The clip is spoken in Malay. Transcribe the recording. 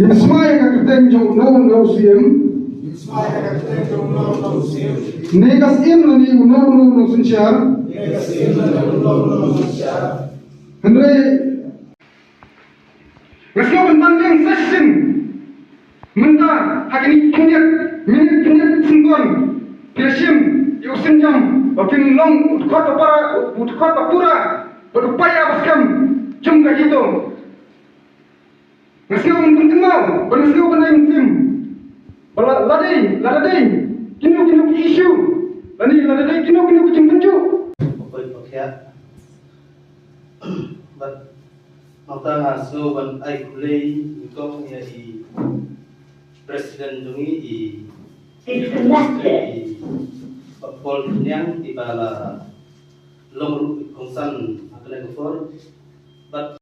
Ismaya ka keteng jong no siem. Negas im na ni no sinsyar. Henry Ngasih banding session. Menta hakini punyat minit singkon. Kesim yusin jam. Bakin long utkot pura berupaya baskam jum gitu. Ngasih mau benasih benai sim. Ladai kinu isu. Ladai kinu kucing penju. Oke. But mata ngaso ban ai kulei ko ya di presiden dungi di Pol yang di bala long kongsan akan for but